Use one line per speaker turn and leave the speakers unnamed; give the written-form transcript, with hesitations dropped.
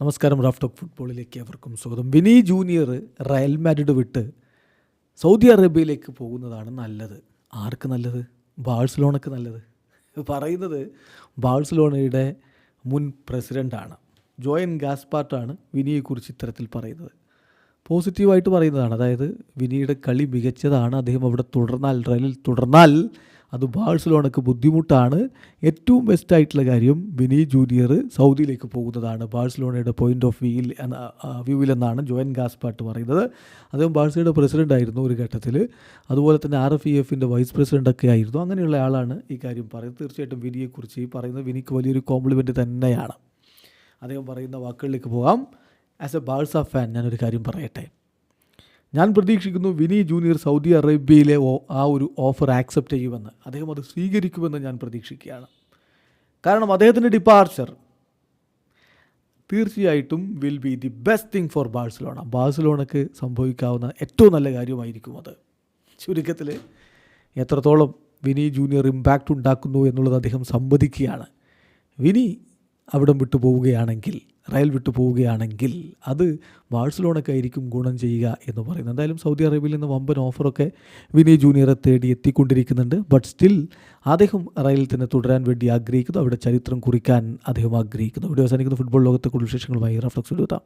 നമസ്കാരം. Raf talk ഫുട്ബോളിലേക്ക് അവർക്കും സ്വാഗതം. വിനി ജൂനിയർ റയൽ മാഡ്രിഡ് വിട്ട് സൗദി അറേബ്യയിലേക്ക് പോകുന്നതാണ് നല്ലത്. ആർക്ക് നല്ലത്? ബാഴ്സലോണയ്ക്ക് നല്ലത്. പറയുന്നത് ബാഴ്സലോണയുടെ മുൻ പ്രസിഡൻ്റാണ് ജോയൻ ഗാസ്പാർട്ടാണ് വിനിയെക്കുറിച്ച് ഇത്തരത്തിൽ പറയുന്നത്. പോസിറ്റീവായിട്ട് പറയുന്നതാണ്. അതായത് വിനിയുടെ കളി മികച്ചതാണ്, അദ്ദേഹം അവിടെ റയലിൽ തുടർന്നാൽ അത് ബാഴ്സലോണയ്ക്ക് ബുദ്ധിമുട്ടാണ്. ഏറ്റവും ബെസ്റ്റായിട്ടുള്ള കാര്യം വിനി ജൂനിയർ സൗദിയിലേക്ക് പോകുന്നതാണ് ബാഴ്സലോണയുടെ പോയിൻ്റ് ഓഫ് വ്യൂവിൽ എന്നാണ് ജോയൻ ഗാസ്പാർട്ട് പറയുന്നത്. അദ്ദേഹം ബാഴ്സയുടെ പ്രസിഡൻ്റ് ആയിരുന്നു ഒരു ഘട്ടത്തിൽ, അതുപോലെ തന്നെ RFEFൻ്റെ വൈസ് പ്രസിഡൻ്റൊക്കെ ആയിരുന്നു. അങ്ങനെയുള്ള ആളാണ് ഈ കാര്യം പറയുന്നത്. തീർച്ചയായിട്ടും വിനിയെക്കുറിച്ച് ഈ പറയുന്നത് വിനിക്ക് വലിയൊരു കോംപ്ലിമെൻറ്റ് തന്നെയാണ്. അദ്ദേഹം പറയുന്ന വാക്കുകളിലേക്ക് പോകാം. ആസ് എ ബാഴ്സ ഫാൻ ഞാനൊരു കാര്യം പറയട്ടെ. ഞാൻ പ്രതീക്ഷിക്കുന്നു വിനി ജൂനിയർ സൗദി അറേബ്യയിലെ ആ ഒരു ഓഫർ ആക്സെപ്റ്റ് ചെയ്യുമെന്ന്, അദ്ദേഹം അത് സ്വീകരിക്കുമെന്ന് ഞാൻ പ്രതീക്ഷിക്കുകയാണ്. കാരണം അദ്ദേഹത്തിൻ്റെ ഡിപ്പാർച്ചർ തീർച്ചയായിട്ടും will be the best thing for Barcelona. ബാഴ്സലോണയ്ക്ക് സംഭവിക്കാവുന്ന ഏറ്റവും നല്ല കാര്യമായിരിക്കും അത്. ചുരുക്കത്തിൽ എത്രത്തോളം വിനി ജൂനിയർ ഇമ്പാക്റ്റ് ഉണ്ടാക്കുന്നു എന്നുള്ളത് അദ്ദേഹം സമ്മതിക്കുകയാണ്. വിനി അവിടം വിട്ടു പോവുകയാണെങ്കിൽ, റയൽ വിട്ടു പോവുകയാണെങ്കിൽ അത് ബാഴ്സലോണയ്ക്കായിരിക്കും ഗുണം ചെയ്യുക എന്ന് പറയുന്നത്. എന്തായാലും സൗദി അറേബ്യയിൽ നിന്ന് വമ്പൻ ഓഫറൊക്കെ വിനി ജൂനിയറെ തേടി എത്തിക്കൊണ്ടിരിക്കുന്നുണ്ട്. ബട്ട് സ്റ്റിൽ അദ്ദേഹം റയലിൽ തന്നെ തുടരാൻ വേണ്ടി ആഗ്രഹിക്കുന്നു. അവിടെ ചരിത്രം കുറിക്കാൻ അദ്ദേഹം ആഗ്രഹിക്കുന്നു. ഇവിടെ അവസാനിക്കുന്ന ഫുട്ബോൾ ലോകത്തെ കൂടുതൽ വിശേഷങ്ങളുമായി റാഫ് ടോക്സ് എത്താം.